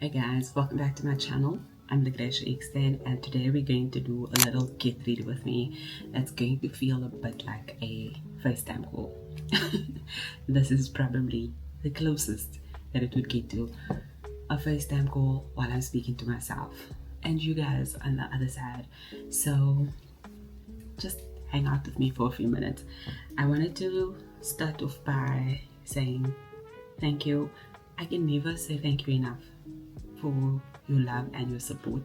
Hey guys, welcome back to my channel. I'm Logracia.online and today we're going to do a little get ready with me that's going to feel a bit like a FaceTime call. This is probably the closest that it would get to a FaceTime call while I'm speaking to myself and you guys on the other side. So just hang out with me for a few minutes. I wanted to start off by saying thank you. I can never say thank you enough for your love and your support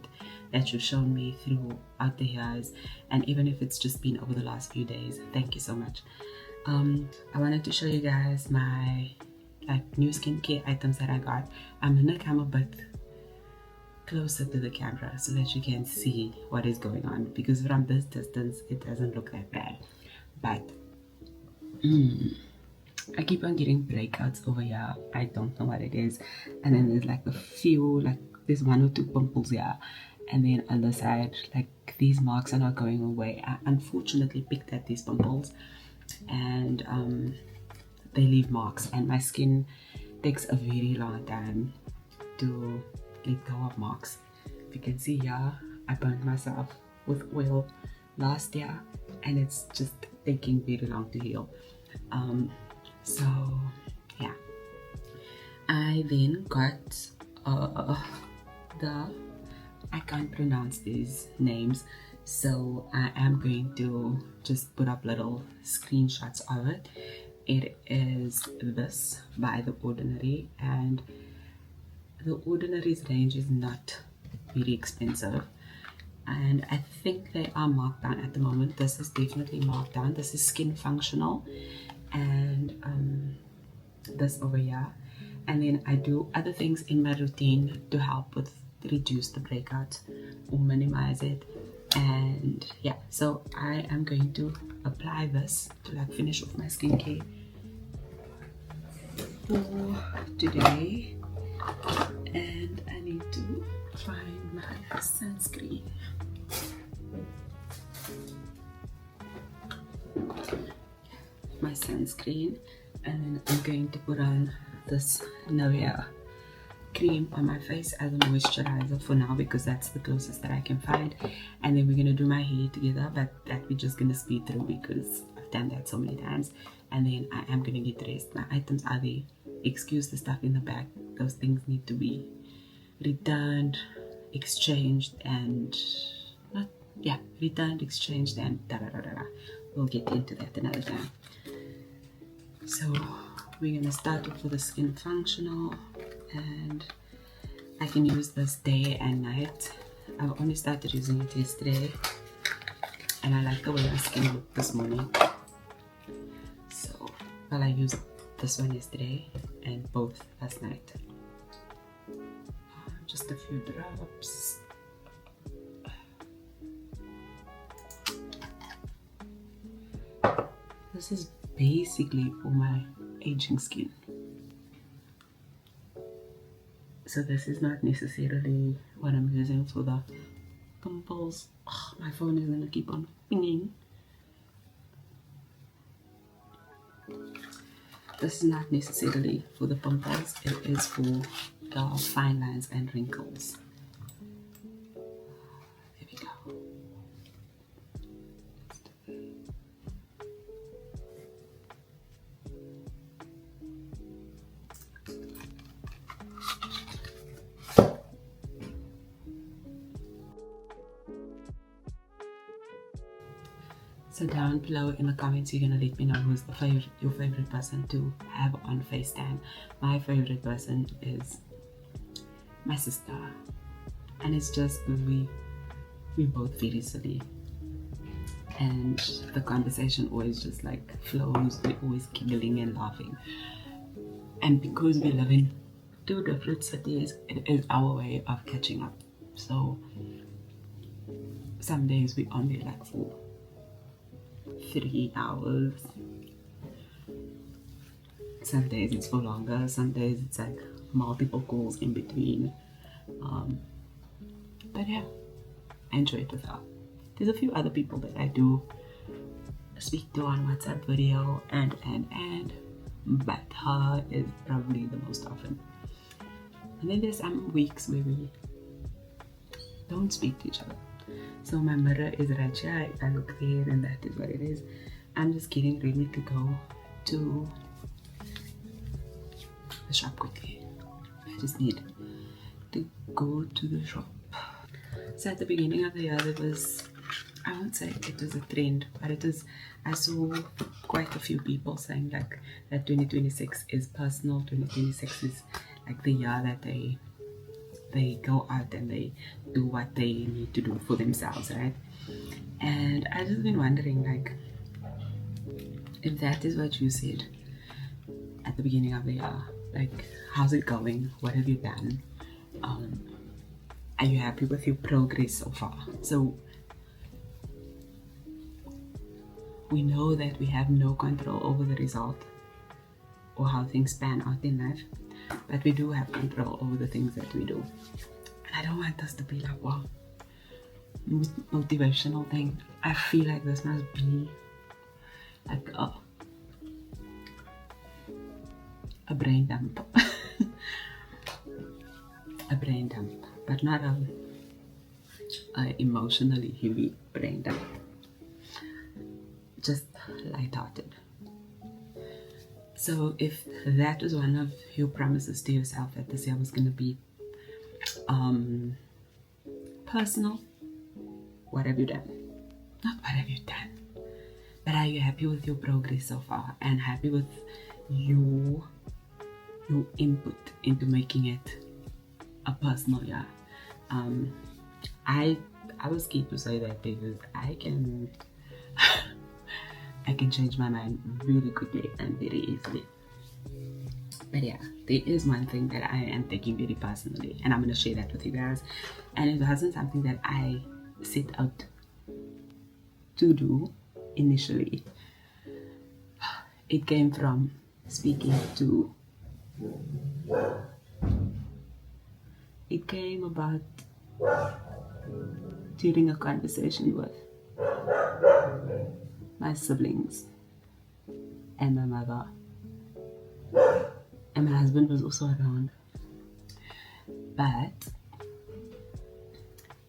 that you've shown me throughout the years, and even if it's just been over the last few days, thank you so much. I wanted to show you guys my new skincare items that I got. I'm gonna come a bit closer to the camera so that you can see what is going on, because from this distance it doesn't look that bad, but I keep on getting breakouts over here. I don't know what it is. And then there's like a few, like there's 1 or 2 pimples here. And then on the side, like these marks are not going away. I unfortunately picked at these pimples and they leave marks. And my skin takes a very long time to let go of marks. If you can see here, I burned myself with oil last year and it's just taking very long to heal. So yeah, I then got I can't pronounce these names, so I am going to just put up little screenshots of it. It is this by The Ordinary, and The Ordinary's range is not very expensive, and I think they are marked down at the moment. This is definitely marked down. This is Skin Functional, and this over here. And then I do other things in my routine to help with reduce the breakout or minimize it. And yeah, so I am going to apply this to like finish off my skincare for today. And I need to find my sunscreen. My sunscreen, and then I'm going to put on this Nivea cream on my face as a moisturizer for now, because that's the closest that I can find. And then we're gonna do my hair together, but that we're just gonna speed through because I've done that so many times. And then I am gonna get dressed. My items are there. Excuse the stuff in the back. Those things need to be returned, exchanged, and returned, exchanged, and da da da da da. We'll get into that another time. So we're gonna start off with the Skin Functional, and I can use this day and night. I've only started using it yesterday and I like the way my skin looked this morning. So, well, I used this one yesterday and both last night. Just a few drops. This is basically for my aging skin. So this is not necessarily what I'm using for the pimples. Oh, my phone is gonna keep on pinging. This is not necessarily for the pimples. It is for the fine lines and wrinkles. There we go. So down below in the comments, you're gonna let me know who's your favorite person to have on FaceTime. My favorite person is my sister, and it's just we both very silly, and the conversation always just like flows. We're always giggling and laughing, and because we live in 2 different cities, it is our way of catching up. So some days we only like for 3 hours. Some days it's for longer, some days it's like multiple calls in between. But yeah, I enjoy it with her. There's a few other people that I do speak to on WhatsApp video and but her is probably the most often. And then there's some weeks where we don't speak to each other. So my mirror is right here. If I look there, and that is what it is. I'm just getting ready to go to the shop quickly. I just need to go to the shop. So at the beginning of the year, there was, I won't say it was a trend, but it was, I saw quite a few people saying like that 2026 is personal. 2026 is like the year that they go out and they do what they need to do for themselves, right? And I just been wondering, like, if that is what you said at the beginning of the year, like, how's it going? What have you done? Are you happy with your progress so far? So we know that we have no control over the result or how things pan out in life, but we do have control over the things that we do. And I don't want us to be like, wow, motivational thing. I feel like this must be like a brain dump. A brain dump, but not a emotionally heavy brain dump. Just lighthearted. So if that was one of your promises to yourself, that this year was going to be personal, what have you done? Not what have you done, but are you happy with your progress so far and happy with your input into making it a personal year? I was scared to say that because I can change my mind really quickly and very easily. But yeah, there is one thing that I am taking very personally, and I'm going to share that with you guys. And it wasn't something that I set out to do initially. It came from speaking to, it came about during a conversation with my siblings and my mother, and my husband was also around. But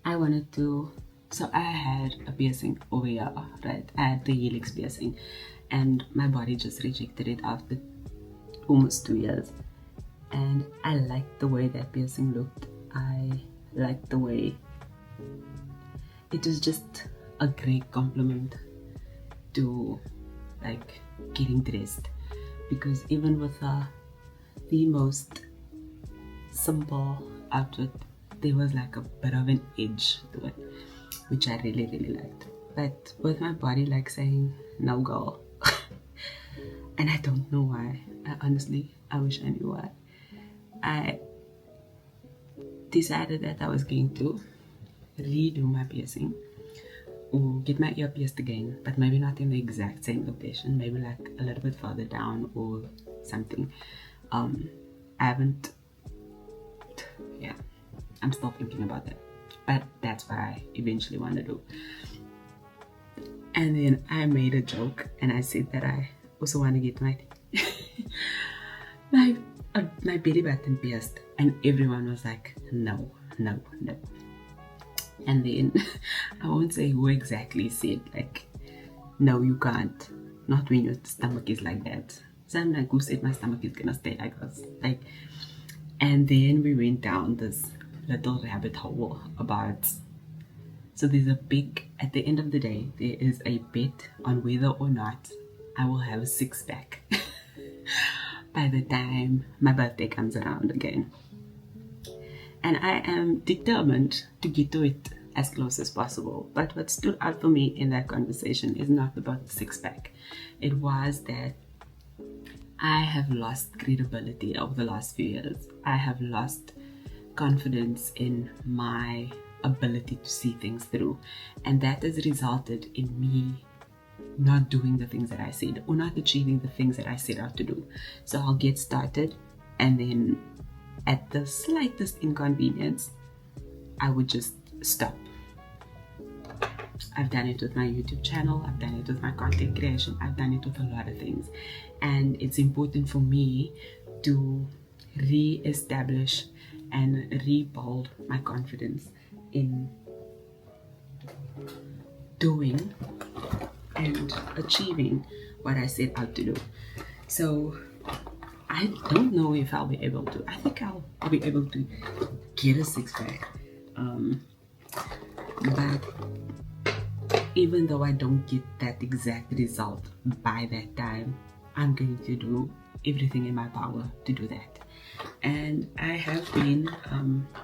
I wanted to, so I had a piercing over here, right? I had the helix piercing, and my body just rejected it after almost 2 years. And I liked the way that piercing looked. I liked the way it was just a great compliment to like getting dressed, because even with the most simple outfit, there was like a bit of an edge to it, which I really liked. But with my body like saying no girl, and I don't know why. I wish I knew why. I decided that I was going to redo my piercing or get my ear pierced again, but maybe not in the exact same location, maybe like a little bit further down or something. I haven't, yeah, I'm still thinking about that, but that's what I eventually want to do. And then I made a joke and I said that I also want to get my my belly button pierced, and everyone was like, no. And then I won't say who exactly said like, no, you can't, not when your stomach is like that. So I'm like, who said my stomach is gonna stay like this? Like, and then we went down this little rabbit hole about, so there's a big, at the end of the day, there is a bet on whether or not I will have a six-pack by the time my birthday comes around again. And I am determined to get to it as close as possible. But what stood out for me in that conversation is not about the six-pack. It was that I have lost credibility over the last few years. I have lost confidence in my ability to see things through. And that has resulted in me not doing the things that I said, or not achieving the things that I set out to do. So I'll get started, and then at the slightest inconvenience, I would just stop. I've done it with my YouTube channel, I've done it with my content creation, I've done it with a lot of things. And it's important for me to re-establish and rebuild my confidence in doing and achieving what I set out to do. So I don't know if I'll be able to. I think I'll be able to get a six-pack. But even though I don't get that exact result by that time, I'm going to do everything in my power to do that. And I have been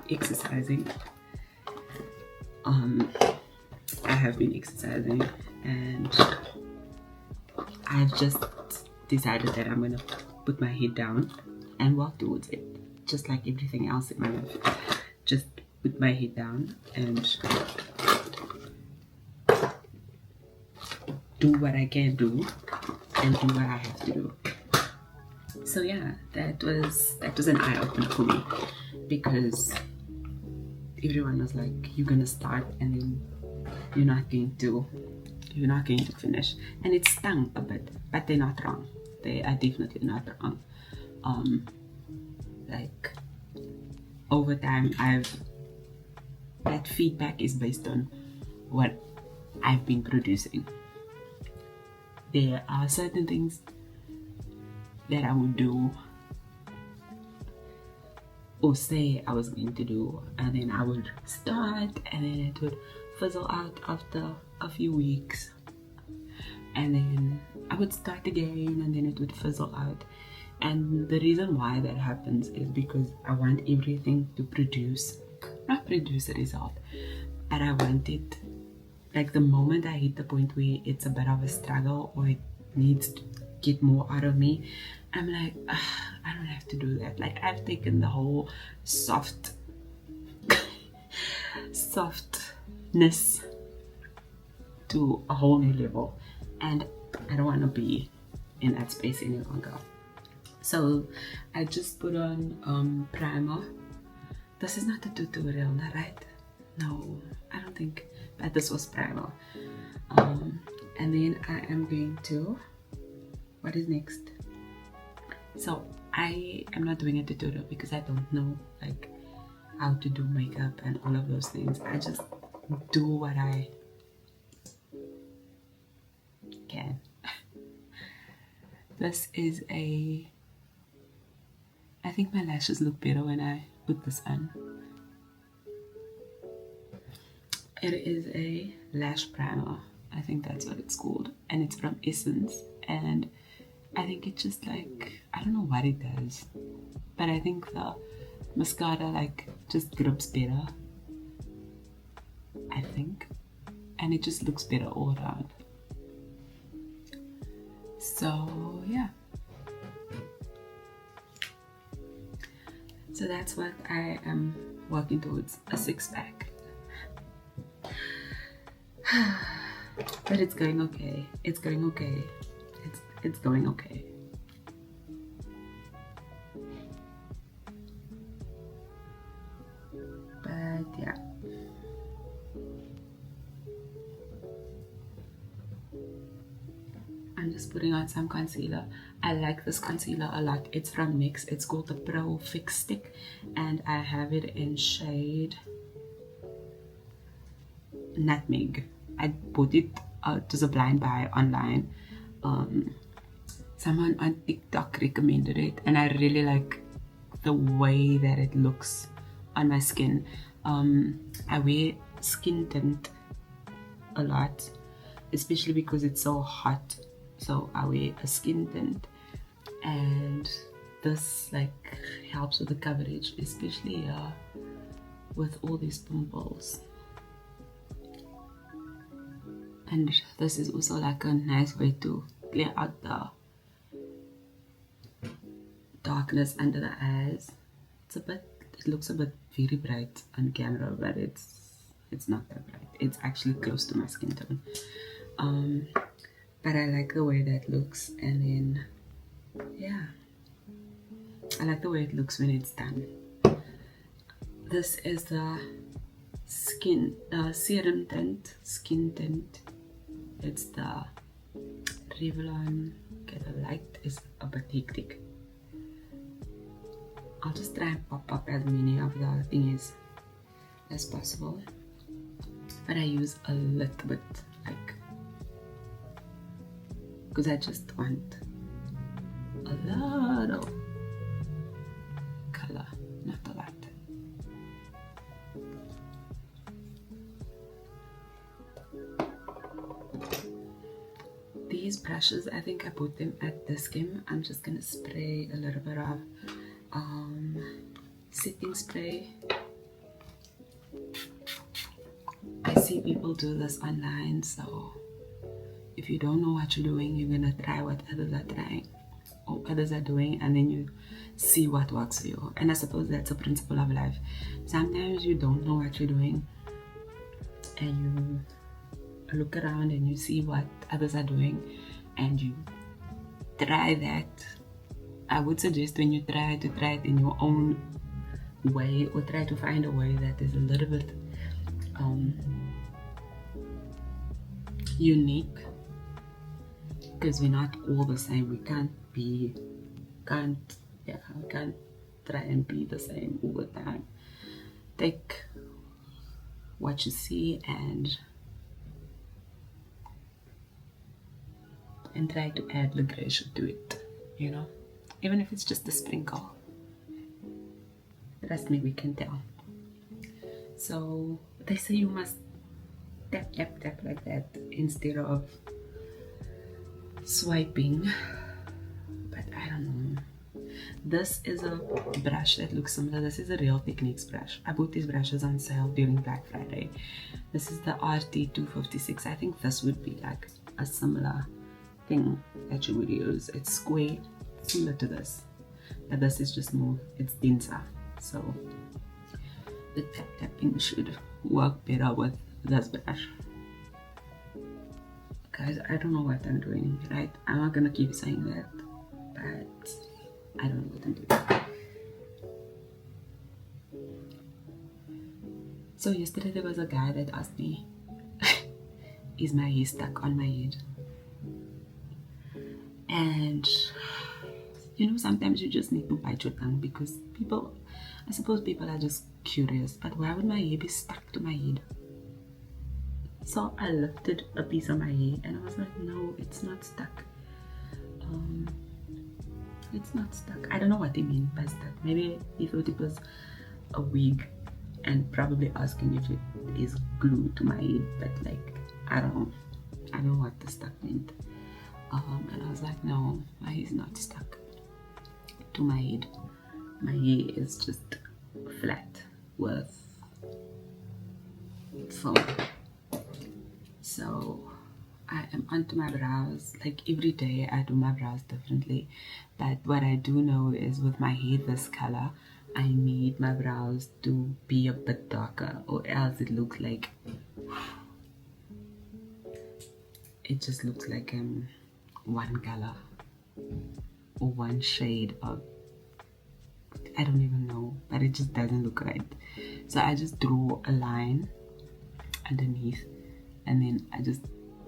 exercising. And I've just decided that I'm gonna put my head down and walk towards it, just like everything else in my life. Just put my head down and do what I can do and do what I have to do. So yeah, that was an eye-opener for me, because everyone was like, you're gonna start and then you're not going to finish, and it stung a bit, but they're not wrong. They are definitely not wrong. Like over time, that feedback is based on what I've been producing. There are certain things that I would do or say I was going to do, and then I would start and then it would fizzle out after a few weeks, and then I would start again and then it would fizzle out. And the reason why that happens is because I want everything to not produce a result, but I want it, like the moment I hit the point where it's a bit of a struggle or it needs to get more out of me, I'm like, I don't have to do that. Like, I've taken the whole softness to a whole new level, and I don't want to be in that space any longer. So I just put on primer. This is not a tutorial, right? No, I don't think, but this was primer. And then I am going to, what is next? So I am not doing a tutorial because I don't know like how to do makeup and all of those things. I just do what I can. This is I think my lashes look better when I put this on. It is a lash primer. I think that's what it's called, and it's from Essence, and I think it just like, I don't know what it does, but I think the mascara like just grips better, I think, and it just looks better all around. So yeah, so that's what I am working towards, a six-pack. But it's going okay. It's going okay. It's going okay. But yeah. I'm just putting on some concealer. I like this concealer a lot. It's from NYX. It's called the Pro Fix Stick, and I have it in shade Nutmeg. I bought it to a blind buy online. Someone on TikTok recommended it, and I really like the way that it looks on my skin. I wear skin tint a lot, especially because it's so hot, so I wear a skin tint, and this like helps with the coverage, especially with all these pimples. And this is also like a nice way to clear out the darkness under the eyes. It looks a bit very bright on camera, but it's not that bright. It's actually close to my skin tone. But I like the way that looks, and then yeah, I like the way it looks when it's done. This is the serum tint, skin tint. It's the Revlon. Okay, the light is a bit hectic. I'll just try and pop up as many of the thingies as possible, but I use a little bit, like, because I just want a little color, not a lot. These brushes, I think I bought them at the Skim. I'm just gonna spray a little bit of setting spray. I see people do this online, so if you don't know what you're doing, you're gonna try what others are trying or others are doing, and then you see what works for you. And I suppose that's a principle of life. Sometimes you don't know what you're doing and you look around and you see what others are doing and you try that. I would suggest when you try to try it in your own way, or try to find a way that is a little bit unique, because we're not all the same. We can't try and be the same all the time. Take what you see and try to add Logracia to it, you know, even if it's just a sprinkle. Trust me, we can tell. So they say you must tap tap tap like that instead of swiping, but I don't know. This is a brush that looks similar. This is a Real Techniques brush. I bought these brushes on sale during Black Friday. This is the RT256. I think this would be like a similar thing that you would use. It's square, similar to this, but this is just more, it's denser, so the tap tapping should work better with this brush. Guys, I don't know what I'm doing, right? I'm not gonna keep saying that, but I don't know what I'm doing. So yesterday there was a guy that asked me, is my hair stuck on my head? And you know, sometimes you just need to bite your tongue, because people, I suppose people are just curious, but why would my hair be stuck to my head? So I lifted a piece of my hair and I was like, no, it's not stuck. It's not stuck. I don't know what they mean by stuck. Maybe he thought it was a wig and probably asking if it is glued to my head, but like, I don't know what the stuck meant. And I was like, no, my hair is not stuck to my head. My hair is just flat with foam. So I am onto my brows. Like every day I do my brows differently, but what I do know is with my hair this color, I need my brows to be a bit darker, or else it looks like, it just looks like one color or one shade of, I don't even know, but it just doesn't look right. So I just draw a line underneath, and then I just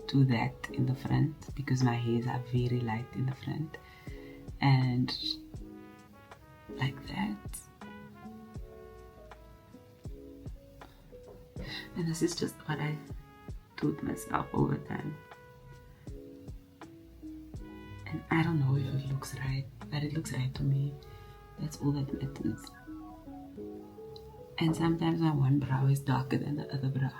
do that in the front, because my hairs are very light in the front, and like that. And this is just what I do to myself over time. And I don't know if it looks right, but it looks right to me. That's all that matters. And sometimes my one brow is darker than the other brow.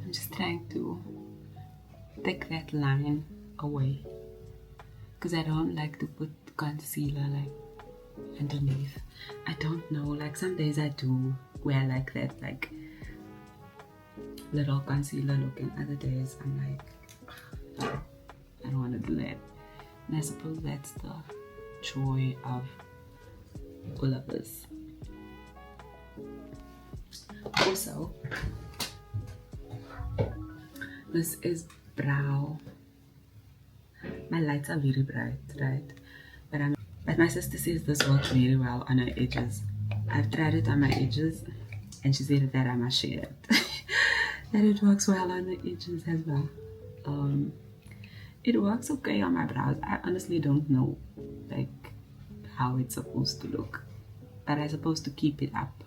I'm just trying to take that line away, because I don't like to put concealer like underneath. I don't know, like some days I do wear like that, like little concealer look, and other days I'm like, I don't want to do that. And I suppose that's the joy of all of this. Also, this is brow. My lights are very bright, right? But my sister says this works very well on her edges. I've tried it on my edges and she said that I must share it. That it works well on the edges as well. It works okay on my brows. I honestly don't know like how it's supposed to look, but I'm supposed to keep it up,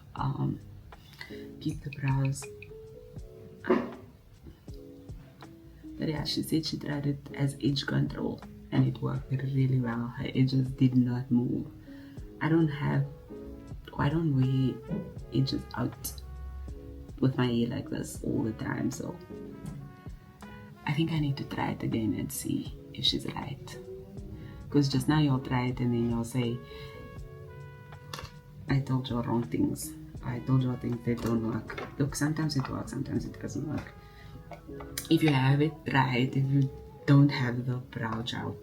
keep the brows up. But yeah, she said she tried it as edge control and it worked really well. Her edges did not move. I don't wear edges out with my hair like this all the time, so I think I need to try it again and see if she's right. Because just now you'll try it and then you'll say, I told you wrong things. I told you things that don't work. Look, sometimes it works, sometimes it doesn't work. If you have it right, if you don't have the brow gel,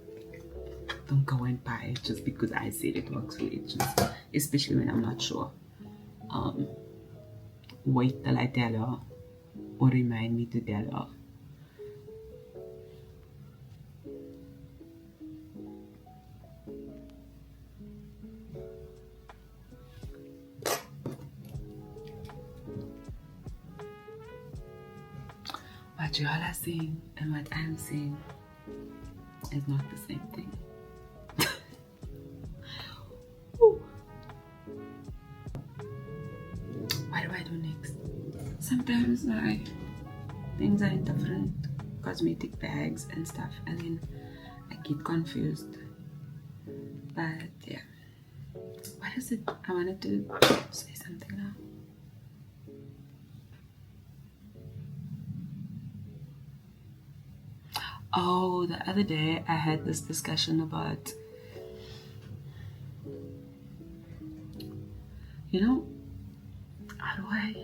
don't go and buy it just because I said it works for edges, especially when I'm not sure. Wait till I tell her or remind me to tell her. What you all are saying and what I'm saying is not the same thing. What do I do next? Sometimes my things are in different cosmetic bags and stuff, and then I get confused. But yeah, what is it? I wanted to say something now. Oh, the other day I had this discussion about, how do I,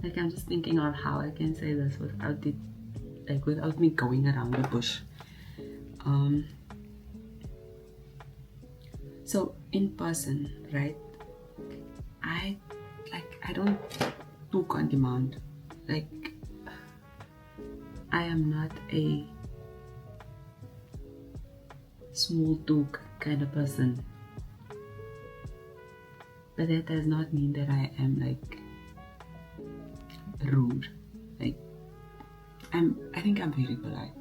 like, I'm just thinking of how I can say this without it, like, without me going around the bush. So in person, right, I don't talk on demand. Like, I am not a small talk kind of person, but that does not mean that I am like rude. Like, I think I'm very polite.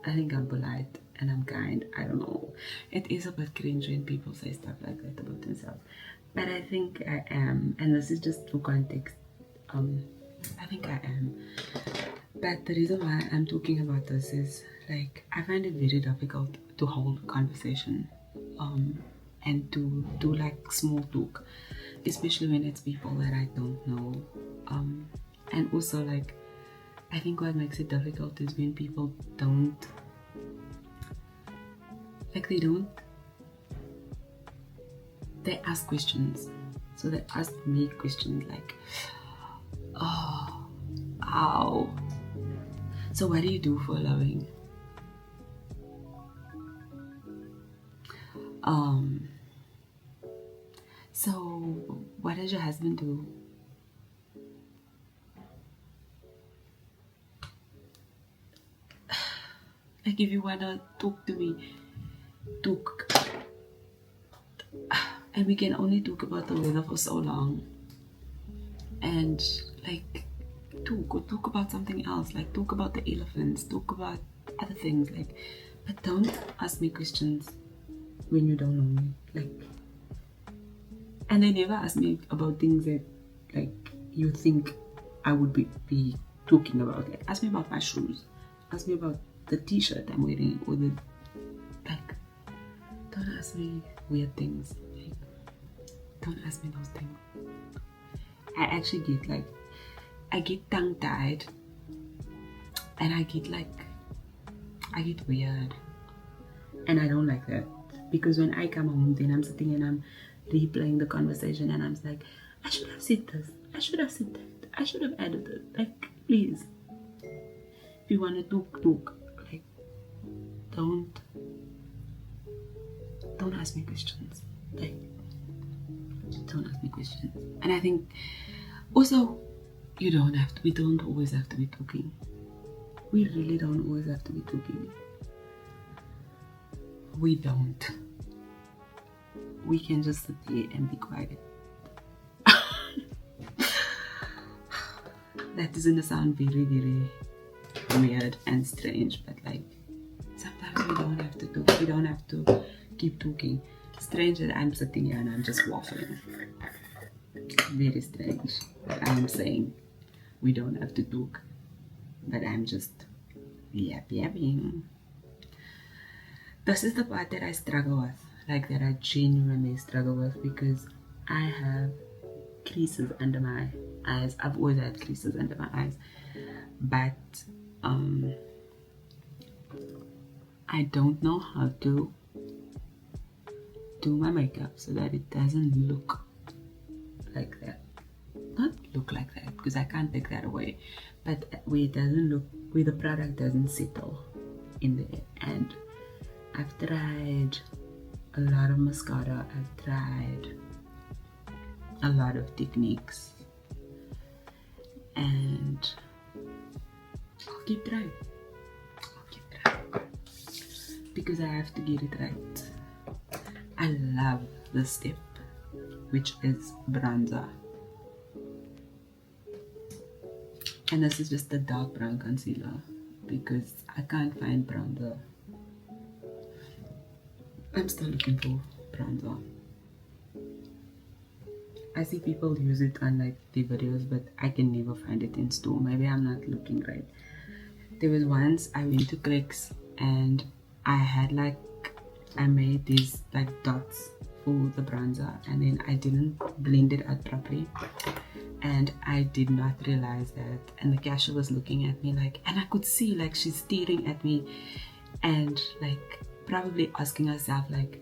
I think I'm polite and I'm kind. I don't know. It is a bit cringe when people say stuff like that about themselves, but I think I am, and this is just for context. I think I am. But the reason why I'm talking about this is, like, I find it very difficult to hold a conversation and to do like small talk, especially when it's people that I don't know. And also, like, I think what makes it difficult is when people don't, like, they ask questions. So they ask me questions like, oh, ow. So what do you do for a living? So what does your husband do? Like, if you wanna talk to me, talk. And we can only talk about the weather for so long. And like, talk about something else. Like, talk about the elephants, talk about other things. Like, but don't ask me questions when you don't know me. Like, and they never ask me about things that, like, you think I would be talking about. Like, ask me about my shoes, ask me about the t-shirt I'm wearing, or the, like, don't ask me weird things. Like, don't ask me those things. I actually get, like, I get tongue-tied, and I get weird, and I don't like that, because when I come home, then I'm sitting and I'm replaying the conversation, and I'm like, I should have said this, I should have said that, I should have added it. Like, please, if you want to talk. Like, don't ask me questions. Like, don't ask me questions. And I think also, we don't always have to be talking. We really don't always have to be talking. We don't. we can just sit there and be quiet. That is gonna sound very, very weird and strange, but like sometimes we don't have to talk. We don't have to keep talking. Strange that I'm sitting here and I'm just waffling. Very strange that I'm saying we don't have to talk, but I'm just yapping. This is the part that I struggle with, like that I genuinely struggle with, because I have creases under my eyes. I've always had creases under my eyes, but I don't know how to do my makeup so that it doesn't look like that. Not look like that, because I can't take that away, but where it doesn't look, where the product doesn't settle in there. And I've tried a lot of mascara, I've tried a lot of techniques, and I'll keep trying. Because I have to get it right. I love this step, which is bronzer. And this is just a dark brown concealer because I can't find bronzer. I'm still looking for bronzer. I see people use it on like their videos, but I can never find it in store. Maybe I'm not looking right. There was once I went to Clicks and I had like, I made these like dots for the bronzer, and then I didn't blend it out properly, and I did not realize that, and the cashier was looking at me like, and I could see like she's staring at me and like probably asking herself like,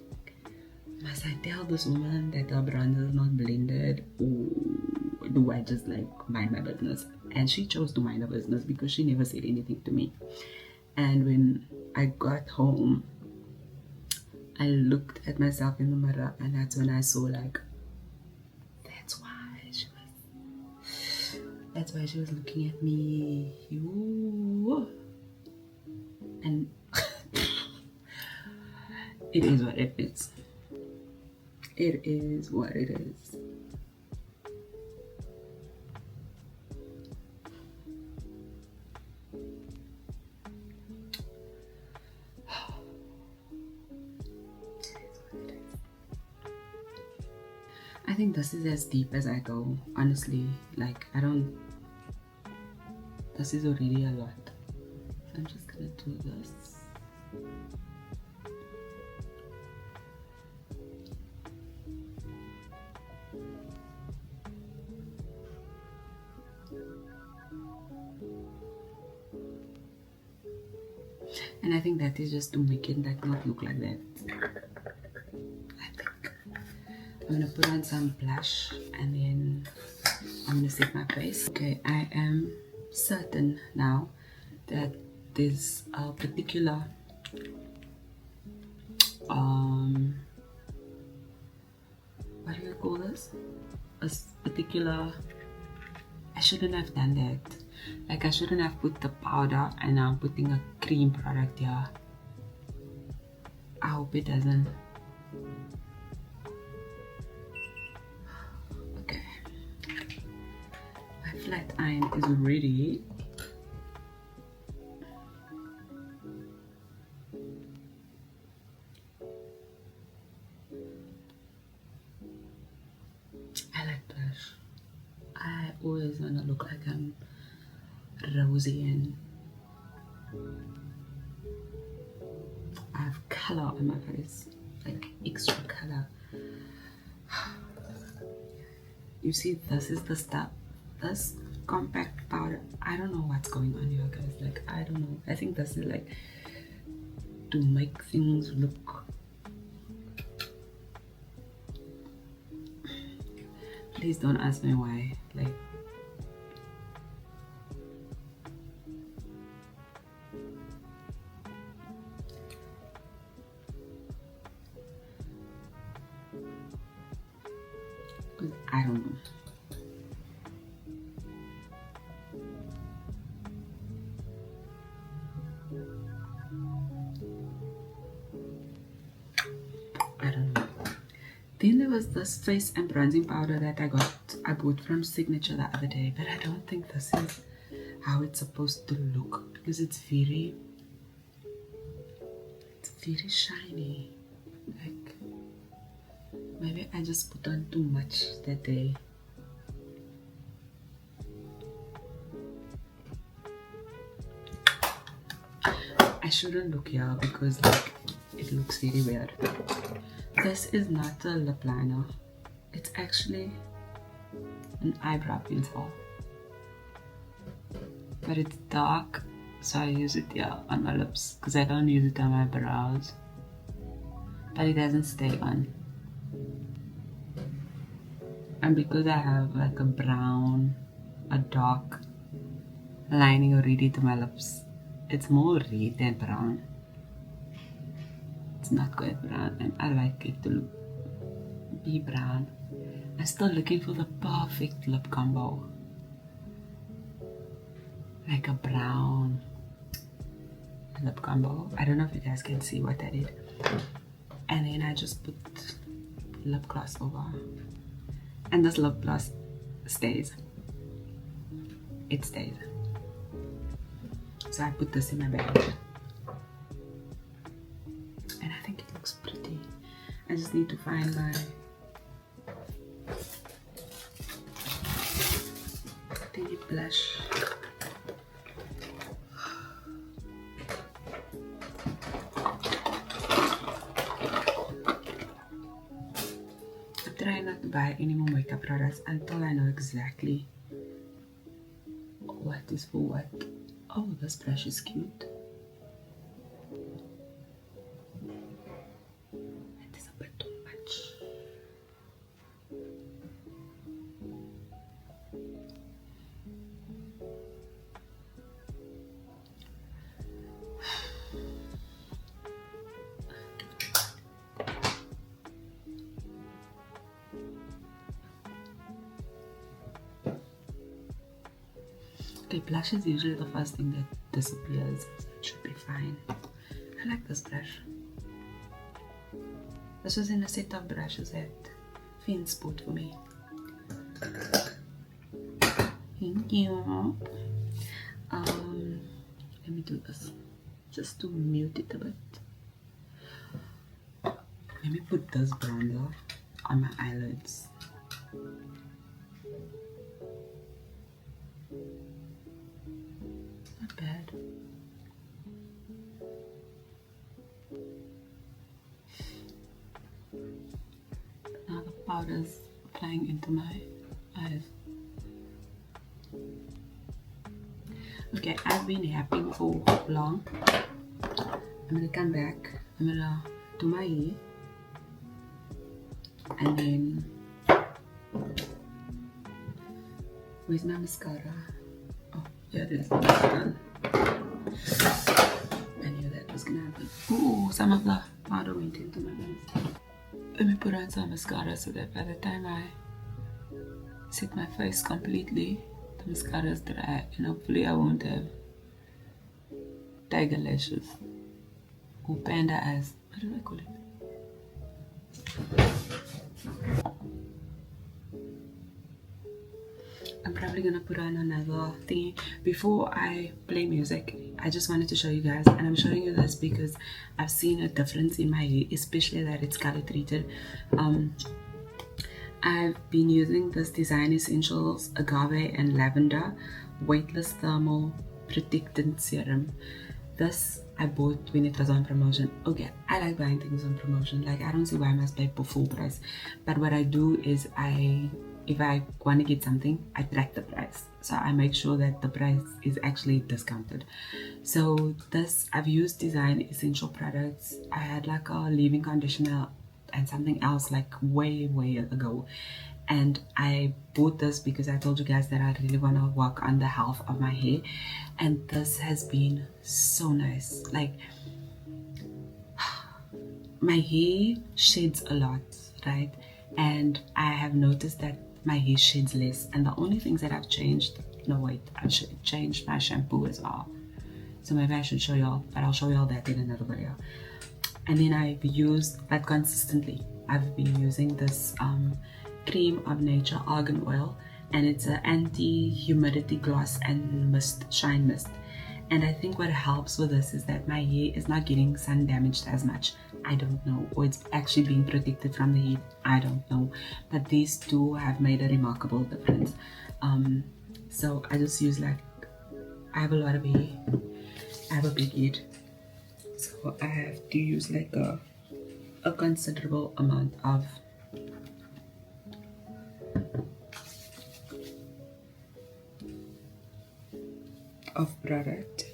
must I tell this woman that her bronzer is not blended, or do I just like mind my business? And she chose to mind her business because she never said anything to me. And when I got home, I looked at myself in the mirror, and that's when I saw like, that's why she was looking at me. And it is what it is. It is what it is. I think this is as deep as I go, honestly. Like, this is already a lot. So I'm just gonna do this. And I think that is just to make it like not look like that. I think I'm gonna put on some blush and then I'm gonna set my face. Okay, I am certain now that there's a particular what do you call this? A particular, I shouldn't have done that. Like, I shouldn't have put the powder and now I'm putting a cream product here. I hope it doesn't. Okay. My flat iron is ready. I like blush. I always want to look like I'm rosy and I have color on my face, like extra color. You see, this is the stuff, this compact powder. I don't know what's going on here, guys. Like, I don't know. I think this is like to make things look. Please don't ask me why. Like, I don't know. I don't know. there was this face and bronzing powder that I bought from Signature the other day, but I don't think this is how it's supposed to look because it's very shiny. Like maybe I just put on too much that day. I shouldn't look here because like it looks very weird. This is not a lip liner. It's actually an eyebrow pencil. But it's dark, so I use it here on my lips because I don't use it on my brows. But it doesn't stay on. And because I have like a dark lining already to my lips, it's more red than brown. It's not quite brown, and I like it to be brown. I'm still looking for the perfect lip combo. Like a brown lip combo. I don't know if you guys can see what that is. And then I just put lip gloss over. And this lip gloss stays. It stays. So I put this in my bag. And I think it looks pretty. I just need to find my thingy blush. I'm trying not to buy any more makeup products until I know exactly what is for what. Oh, this brush is cute. It is a bit too much. Okay, blush is usually the first thing that disappears, so it should be fine. I like this brush. This was in a set of brushes that Fiends bought for me. Thank you. Let me do this just to mute it a bit. Let me put this bronzer on my eyelids. Not bad. Now the powder's applying into my eyes. Okay, I've been yapping for long. I'm gonna come back. I'm gonna do my hair. And then, where's my mascara? Oh, here it is. Done. I knew that was gonna happen. Ooh, some of the powder went into my nose. Let me put on some mascara so that by the time I set my face completely, the mascara is dry, and hopefully I won't have tiger lashes or panda eyes. What do I call it? I'm probably gonna put on another thingy. Before I play music, I just wanted to show you guys, and I'm showing you this because I've seen a difference in my hair, especially that it's color treated. I've been using this Design Essentials Agave and Lavender Weightless Thermal Protectant Serum. This I bought when it was on promotion. Okay, I like buying things on promotion. Like, I don't see why I must pay for full price. But what I do is if I want to get something, I track the price. So I make sure that the price is actually discounted. So this, I've used Design Essential products. I had like a leave-in conditioner and something else like way ago. And I bought this because I told you guys that I really want to work on the health of my hair. And this has been so nice. Like, my hair sheds a lot, right? And I have noticed that my hair sheds less. And the only things that I've changed, no wait, I should change my shampoo as well. So maybe I should show y'all, but I'll show y'all that in another video. And then I've used that consistently. I've been using this Cream of Nature Argan Oil, and it's an anti-humidity gloss and mist, shine mist. And I think what helps with this is that my hair is not getting sun damaged as much. I don't know, or it's actually being protected from the heat. I don't know, but these two have made a remarkable difference. So I just use, like, I have a lot of hair. I have a big head, so I have to use like a considerable amount of product.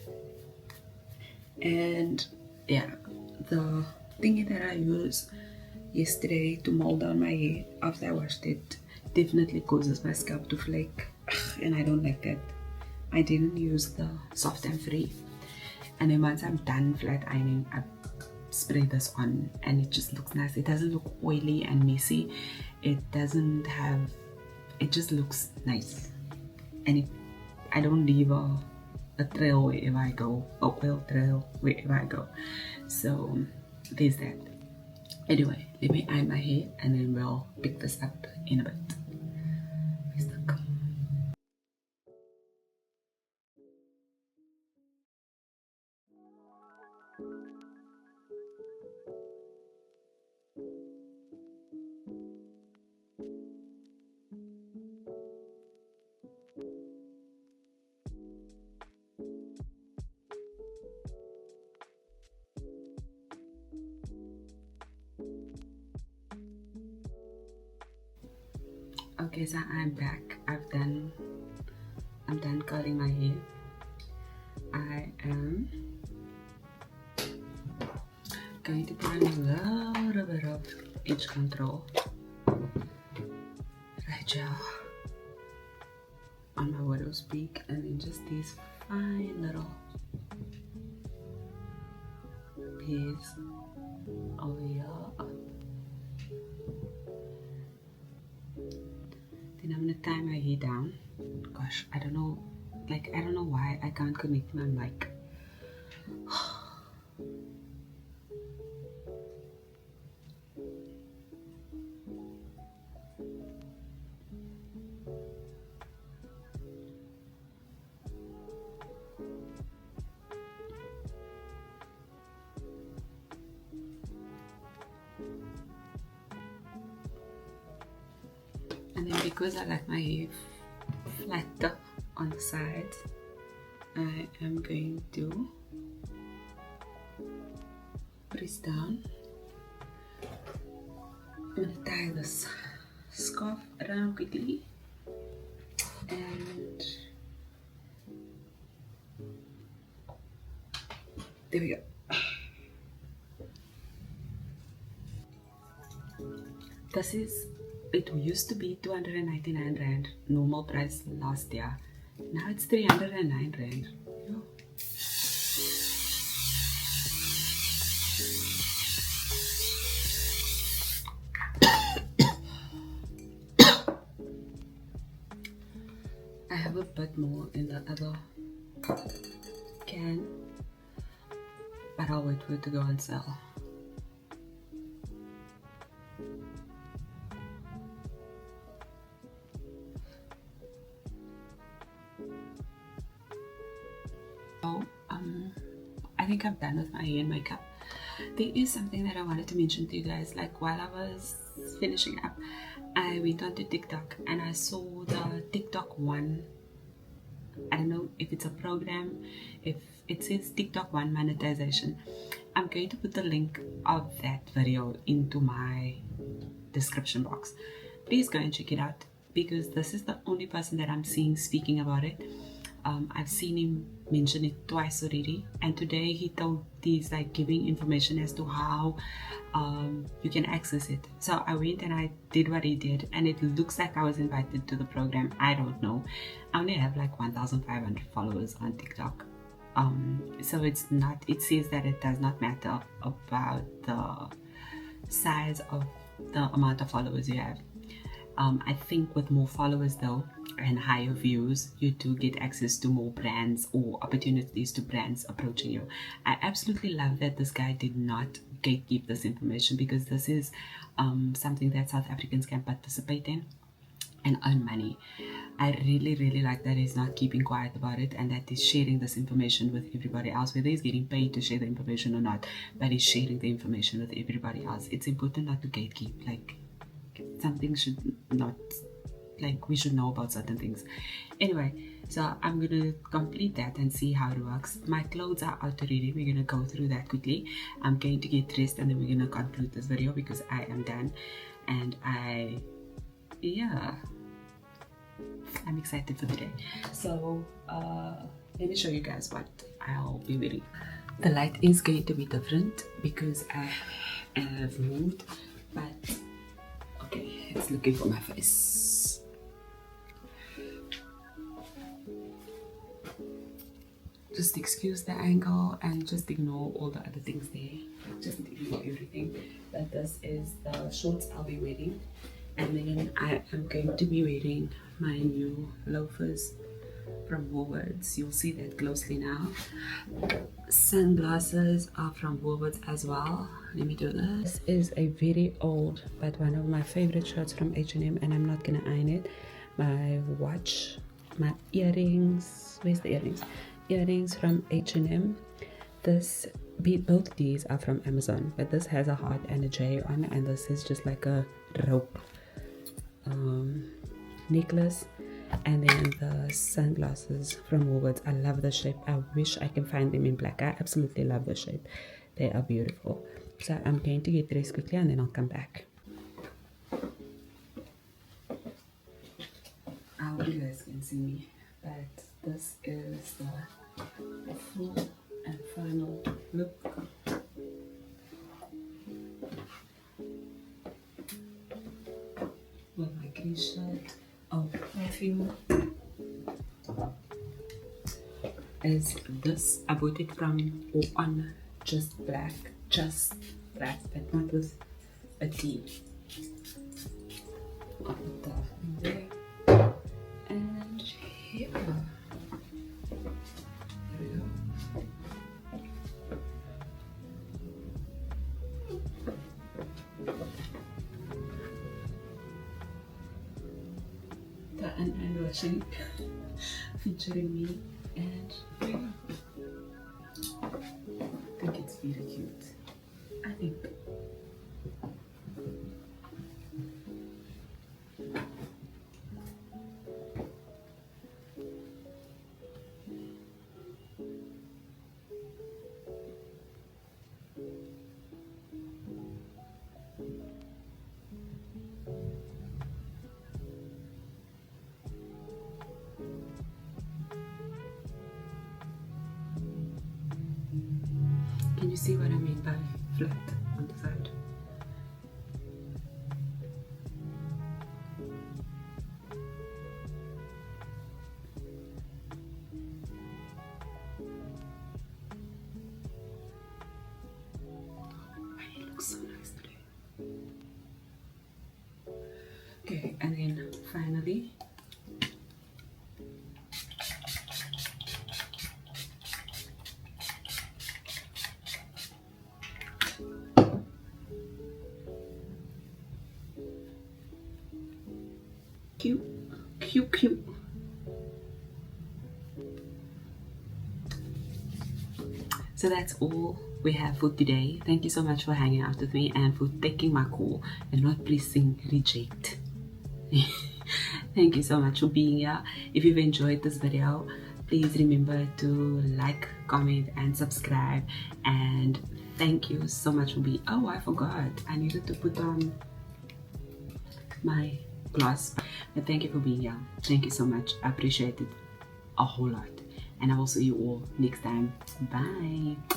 And yeah, the thingy that I used yesterday to mold down my hair after I washed it definitely causes my scalp to flake, and I don't like that. I didn't use the soft and free, and then once I'm done flat ironing, I spray this on and it just looks nice. It doesn't look oily and messy. It doesn't have, it just looks nice, and I don't leave a trail wherever I go, a oil trail wherever I go. So there's that. Anyway, let me iron my hair and then we'll pick this up in a bit. Okay, so I'm back. I'm done curling my hair. I am going to put on a little bit of edge control right here on my widow's peak, and then just these fine little hairs over here. Then I'm gonna tie my hair down. Gosh, I don't know why I can't connect my mic. And then because I like my hair flatter on the sides, I am going to press down. I'm going to tie this scarf around quickly, and there we go. It used to be 299 Rand normal price last year. Now it's 309 Rand. Yo. I have a bit more in the other can, but I'll wait for it to go on sale. I think I'm done with my hair and makeup. There is something that I wanted to mention to you guys. Like, while I was finishing up, I went onto TikTok and I saw the TikTok One. I don't know if it's a program, if it says TikTok One monetization. I'm going to put the link of that video into my description box. Please go and check it out, because this is the only person that I'm seeing speaking about it. I've seen him mention it twice already, and today he's like giving information as to how you can access it. So I went and I did what he did, and it looks like I was invited to the program. I don't know. I only have like 1,500 followers on TikTok. So it says that it does not matter about the size of the amount of followers you have. I think with more followers though and higher views, you do get access to more brands or opportunities to brands approaching you. I absolutely love that this guy did not gatekeep this information, because this is something that South Africans can participate in and earn money. I really like that he's not keeping quiet about it, and that he's sharing this information with everybody else, whether he's getting paid to share the information or not, but he's sharing the information with everybody else. It's important not to gatekeep. Like, something should not, like, we should know about certain things. Anyway, so I'm gonna complete that and see how it works. My clothes are out already. We're gonna go through that quickly. I'm going to get dressed and then we're gonna conclude this video because I am done, and I'm excited for the day. So let me show you guys what I'll be wearing. The light is going to be different because I have moved, but okay, it's looking for my face. Just excuse the angle and just ignore all the other things there. Just ignore everything. But this is the shorts I'll be wearing. And then I am going to be wearing my new loafers from Woolworths. You'll see that closely now. Sunglasses are from Woolworths as well. Let me do this. This is a very old but one of my favorite shirts from H&M, and I'm not gonna iron it. My watch, my earrings. Where's the earrings? Earrings from H&M. Both these are from Amazon, but this has a heart and a J on, and this is just like a rope necklace. And then the sunglasses from Woolworths. I love the shape. I wish I can find them in black. I absolutely love the shape. They are beautiful. So I'm going to get dressed quickly and then I'll come back. I hope you guys can see me, but this is the full and final look. With my green shirt. Oh, perfume is this. I bought it from on Just Black, but not with a T. I'll put that in there. And here. There we go. And watching featuring me, and I think it's very cute. I think can you see what I mean by flat on the side? It looks so nice today. Okay, and then finally, cute. So that's all we have for today. Thank you so much for hanging out with me and for taking my call and not pressing reject. Thank you so much for being here. If you've enjoyed this video, please remember to like, comment and subscribe. And thank you so much for being. Oh, I forgot, I needed to put on my gloss. But thank you for being here. Thank you so much. I appreciate it a whole lot, and I will see you all next time. Bye.